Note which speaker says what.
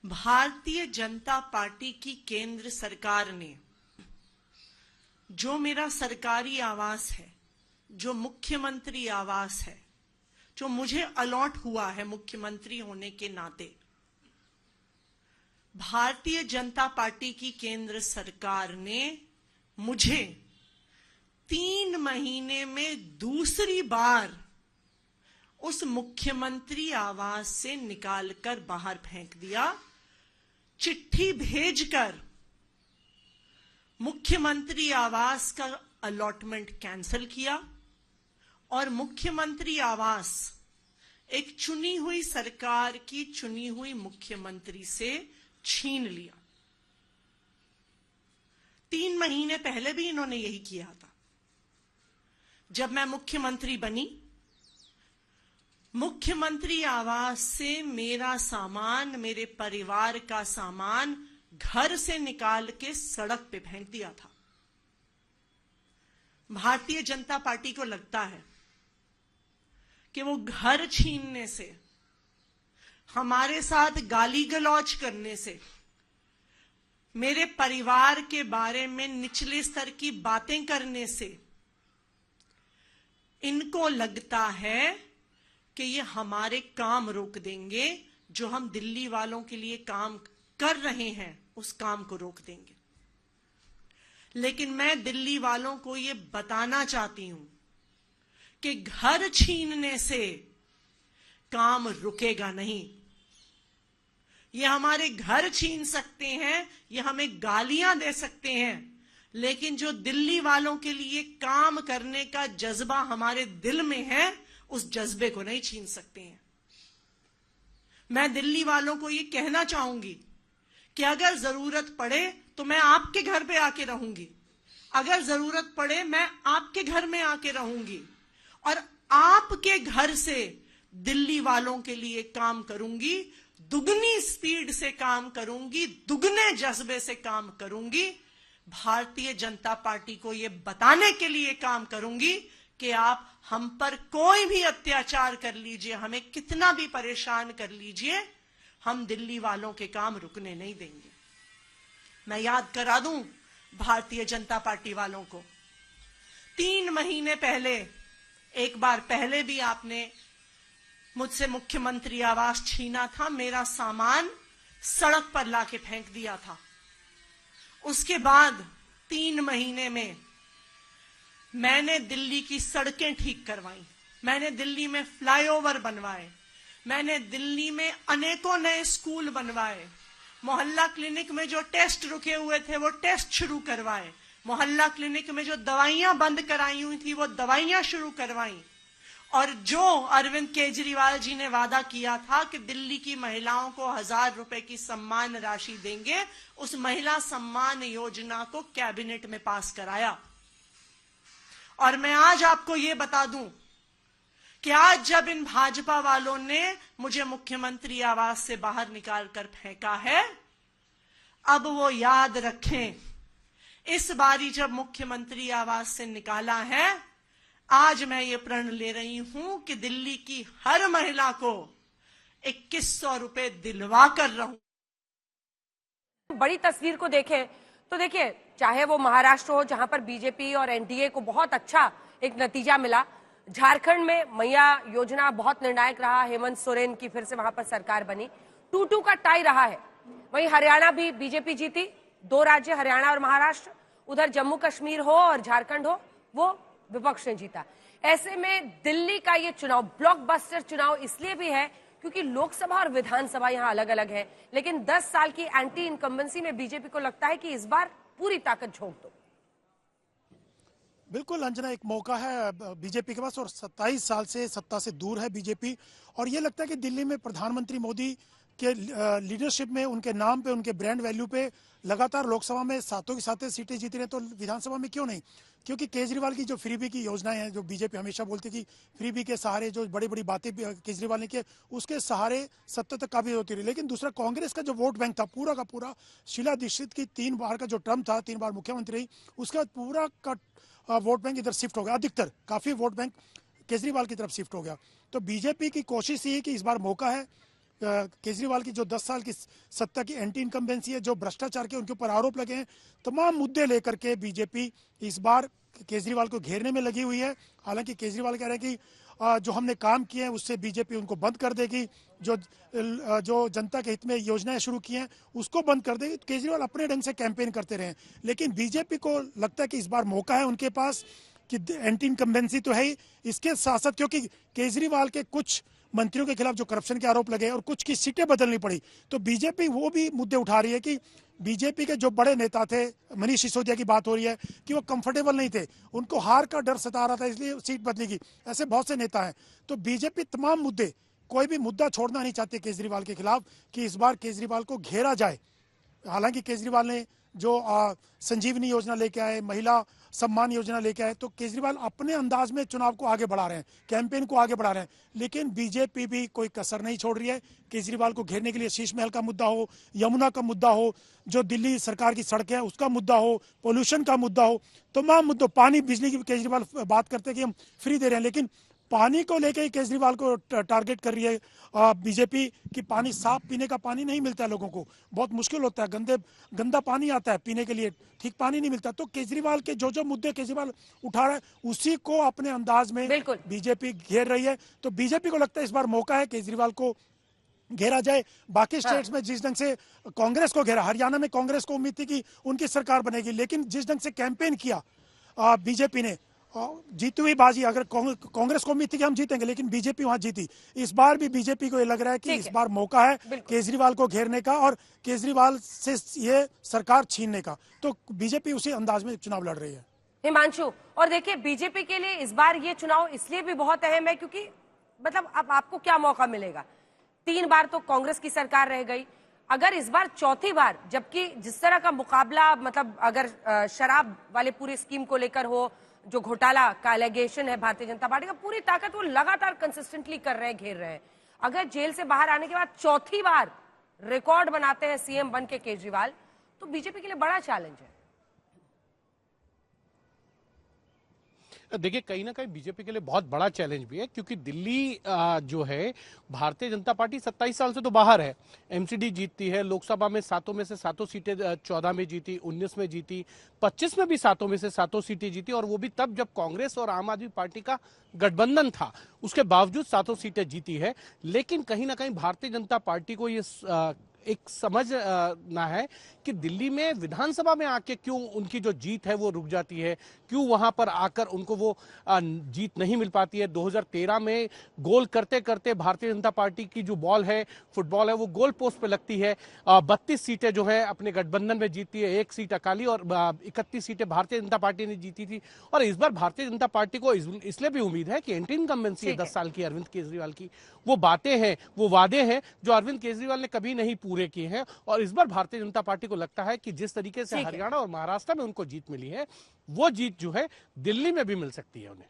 Speaker 1: Bharatiya Janata party की केंद्र सरकार ने जो मेरा सरकारी आवास है, जो मुख्यमंत्री आवास है, जो मुझे अलॉट हुआ है मुख्यमंत्री होने के नाते, भारतीय जनता पार्टी की केंद्र सरकार ने मुझे 3 महीने में दूसरी बार उस मुख्यमंत्री आवास से निकालकर बाहर फेंक दिया। चिट्ठी भेजकर मुख्यमंत्री आवास का अलॉटमेंट कैंसिल किया और मुख्यमंत्री आवास एक चुनी हुई सरकार की चुनी हुई मुख्यमंत्री से छीन लिया। 3 महीने पहले भी इन्होंने यही किया था। जब मैं मुख्यमंत्री बनी, मुख्यमंत्री आवास से मेरा सामान, मेरे परिवार का सामान घर से निकाल के सड़क पे फेंक दिया था। भारतीय जनता पार्टी को लगता है कि वो घर छीनने से, हमारे साथ गाली गलौज करने से, मेरे परिवार के बारे में निचले स्तर की बातें करने से इनको लगता है कि ये हमारे काम रोक देंगे। जो हम दिल्ली वालों के लिए काम कर रहे हैं उस काम को रोक देंगे। लेकिन मैं दिल्ली वालों को ये बताना चाहती हूं कि घर छीनने से काम रुकेगा नहीं। ये हमारे घर छीन सकते हैं, ये हमें गालियां दे सकते हैं, लेकिन जो दिल्ली वालों के लिए काम करने का जज्बा हमारे दिल में है, उस जज्बे को नहीं छीन सकते हैं। मैं दिल्ली वालों को ये कहना चाहूंगी कि अगर जरूरत पड़े तो मैं आपके घर पे आके रहूंगी, अगर जरूरत पड़े मैं आपके घर में आके रहूंगी और आपके घर से दिल्ली वालों के लिए काम करूंगी, दुगनी स्पीड से काम करूंगी, दुगने जज्बे से काम करूंगी। भारतीय जनता पार्टी को यह बताने के लिए काम करूंगी कि आप हम पर कोई भी अत्याचार कर लीजिए, हमें कितना भी परेशान कर लीजिए, हम दिल्ली वालों के काम रुकने नहीं देंगे। मैं याद करा दूं भारतीय जनता पार्टी वालों को, 3 महीने पहले, एक बार पहले भी आपने मुझसे मुख्यमंत्री आवास छीना था, मेरा सामान सड़क पर लाके फेंक दिया था। उसके बाद 3 महीने में मैंने दिल्ली की सड़कें ठीक करवाई, मैंने दिल्ली में फ्लाईओवर बनवाए, मैंने दिल्ली में अनेकों नए स्कूल बनवाए, मोहल्ला क्लिनिक में जो टेस्ट रुके हुए थे वो टेस्ट शुरू करवाए, मोहल्ला क्लिनिक में जो दवाइयां बंद कराई हुई थी वो दवाइयां शुरू करवाई। और जो अरविंद केजरीवाल जी ने वादा किया था कि दिल्ली की महिलाओं को 1000 रुपए की सम्मान राशि देंगे, उस महिला सम्मान योजना को कैबिनेट में पास कराया। और मैं आज आपको ये बता दूं कि आज जब इन भाजपा वालों ने मुझे मुख्यमंत्री आवास से बाहर निकालकर फेंका है, अब वो याद रखें, इस बारी जब मुख्यमंत्री आवास से निकाला है, आज मैं ये प्रण ले रही हूं कि दिल्ली की हर महिला को 2100 रुपए दिलवा कर रहूं।
Speaker 2: बड़ी तस्वीर को देखें तो देखिए, चाहे वो महाराष्ट्र हो जहां पर बीजेपी और एनडीए को बहुत अच्छा एक नतीजा मिला, झारखंड में मैया योजना बहुत निर्णायक रहा, हेमंत सोरेन की फिर से वहां पर सरकार बनी, 2-2 का टाई रहा है। वहीं हरियाणा भी बीजेपी जीती, 2 राज्य हरियाणा और महाराष्ट्र, उधर जम्मू कश्मीर हो और झारखंड हो वो विपक्ष ने जीता। ऐसे में दिल्ली का ये चुनाव ब्लॉकबस्टर चुनाव इसलिए भी है क्योंकि लोकसभा और विधानसभा यहाँ अलग अलग है, लेकिन 10 साल की एंटी इनकम्बेंसी में बीजेपी को लगता है कि इस बार पूरी ताकत झोंक दो।
Speaker 3: बिल्कुल अंजना, एक मौका है बीजेपी के पास और 27 साल से सत्ता से दूर है बीजेपी। और ये लगता है कि दिल्ली में प्रधानमंत्री मोदी के लीडरशिप में, उनके नाम पे, उनके ब्रांड वैल्यू पे लगातार लोकसभा में 7 की 7 सीटें जीत रहे, तो विधानसभा में क्यों नहीं? क्योंकि केजरीवाल की जो फ्रीबी की योजनाएं हैं, जो बीजेपी हमेशा बोलती कि फ्रीबी के सहारे जो बड़ी बड़ी बातें केजरीवाल ने किए, उसके सहारे सत्ता तक काबिज होती रही। लेकिन दूसरा, कांग्रेस का जो वोट बैंक था पूरा का पूरा, शीला दीक्षित की 3 बार का जो टर्म था, 3 बार मुख्यमंत्री रही, उसके बाद पूरा का वोट बैंक इधर शिफ्ट हो गया। अधिकतर काफी वोट बैंक केजरीवाल की तरफ शिफ्ट हो गया। तो बीजेपी की कोशिश ये है कि इस बार मौका है केजरीवाल की जो 10 साल की सत्ता की एंटी इनकम्बेंसी है, जो भ्रष्टाचार के उनके ऊपर आरोप लगे हैं, तमाम मुद्दे लेकर के बीजेपी इस बार केजरीवाल को घेरने में लगी हुई है। हालांकि केजरीवाल कह रहे हैं कि जो हमने काम किए हैं उससे बीजेपी उनको बंद कर देगी, जो जनता के हित में योजनाएं शुरू की हैं उसको बंद कर देगी। केजरीवाल अपने ढंग से कैंपेन करते रहे, लेकिन बीजेपी को लगता है कि इस बार मौका है उनके पास कि एंटी इनकम्बेंसी तो है ही, इसके साथ साथ क्योंकि केजरीवाल के कुछ मंत्रियों के खिलाफ जो करप्शन के आरोप लगे और कुछ की सीटें बदलनी पड़ी, तो बीजेपी वो भी मुद्दे उठा रही है कि बीजेपी के जो बड़े नेता थे, मनीष सिसोदिया की बात हो रही है कि वो कंफर्टेबल नहीं थे, उनको हार का डर सता रहा था, इसलिए सीट बदलेगी। ऐसे बहुत से नेता हैं। तो बीजेपी तमाम मुद्दे, कोई भी मुद्दा छोड़ना नहीं चाहती केजरीवाल के खिलाफ कि इस बार केजरीवाल को घेरा जाए। हालांकि केजरीवाल ने जो संजीवनी योजना लेके आए, महिला सम्मान योजना लेके आए, तो केजरीवाल अपने अंदाज में चुनाव को आगे बढ़ा रहे हैं, कैंपेन को आगे बढ़ा रहे हैं, लेकिन बीजेपी भी कोई कसर नहीं छोड़ रही है केजरीवाल को घेरने के लिए। शीश महल का मुद्दा हो, यमुना का मुद्दा हो, जो दिल्ली सरकार की सड़कें हैं उसका मुद्दा हो, पोल्यूशन का मुद्दा हो, तमाम मुद्दों, पानी बिजली की केजरीवाल बात करते हैं कि हम फ्री दे रहे हैं, लेकिन पानी को लेकर ही केजरीवाल को टारगेट कर रही है बीजेपी कि पानी, साफ पीने का पानी नहीं मिलता है लोगों को, बहुत मुश्किल होता है, गंदा पानी आता है पीने के लिए, ठीक पानी नहीं मिलता। तो केजरीवाल के जो मुद्दे केजरीवाल उठा रहा है उसी को अपने अंदाज में बीजेपी घेर रही है। तो बीजेपी को लगता है इस बार मौका है केजरीवाल को घेरा जाए। बाकी स्टेट्स में जिस ढंग से कांग्रेस को घेरा, हरियाणा में कांग्रेस को उम्मीद थी कि उनकी सरकार बनेगी, लेकिन जिस ढंग से कैंपेन किया बीजेपी ने, जीती हुई बाजी, अगर कांग्रेस को उम्मीद थी कि हम जीतेंगे, लेकिन बीजेपी वहां जीती। इस बार भी बीजेपी को ये लग रहा है कि इस बार मौका है केजरीवाल को घेरने का और केजरीवाल से ये सरकार छीनने का। तो बीजेपी उसी अंदाज में चुनाव लड़ रही है।
Speaker 2: हिमांशु, और देखिए बीजेपी के लिए इस बार ये चुनाव इसलिए भी बहुत अहम है क्योंकि मतलब अब आपको क्या मौका मिलेगा। 3 बार तो कांग्रेस की सरकार रह गई, अगर इस बार चौथी बार, जबकि जिस तरह का मुकाबला, मतलब अगर शराब वाले पूरी स्कीम को लेकर हो, जो घोटाला का एलिगेशन है भारतीय जनता पार्टी का, पूरी ताकत वो लगातार कंसिस्टेंटली कर रहे हैं, घेर रहे हैं। अगर जेल से बाहर आने के बाद चौथी बार रिकॉर्ड बनाते हैं सीएम बन के केजरीवाल, तो बीजेपी के लिए बड़ा चैलेंज है।
Speaker 4: देखिए, कहीं ना कहीं बीजेपी के लिए बहुत बड़ा चैलेंज भी है, क्योंकि दिल्ली जो है, भारतीय जनता पार्टी 27 साल से तो बाहर है। एमसीडी जीतती है, लोकसभा में 7 में से 7 सीटें 14 में जीती, 19 में जीती, 25 में भी 7 में से 7 सीटें जीती, और वो भी तब जब कांग्रेस और आम आदमी पार्टी का गठबंधन था, उसके बावजूद 7 सीटें जीती है। लेकिन कहीं ना कहीं भारतीय जनता पार्टी को ये एक समझना है कि दिल्ली में विधानसभा में आके क्यों उनकी जो जीत है वो रुक जाती है, क्यों वहां पर आकर उनको वो जीत नहीं मिल पाती है। 2013 में गोल करते करते भारतीय जनता पार्टी की जो बॉल है, फुटबॉल है, वो गोल पोस्ट पे लगती है। 32 सीटें जो है अपने गठबंधन में जीतती है, 1 सीट अकाली, और 31 सीटें भारतीय जनता पार्टी ने जीती थी। और इस बार भारतीय जनता पार्टी को इसलिए भी उम्मीद है कि एंटी इनकम्बेंसी है 10 साल की अरविंद केजरीवाल की, वो बातें हैं, वो वादे हैं जो अरविंद केजरीवाल ने कभी नहीं पूरे किए हैं। और इस बार भारतीय जनता पार्टी को लगता है कि जिस तरीके से हरियाणा और महाराष्ट्र में उनको जीत मिली है, वो जीत जो है दिल्ली में भी मिल सकती है उन्हें।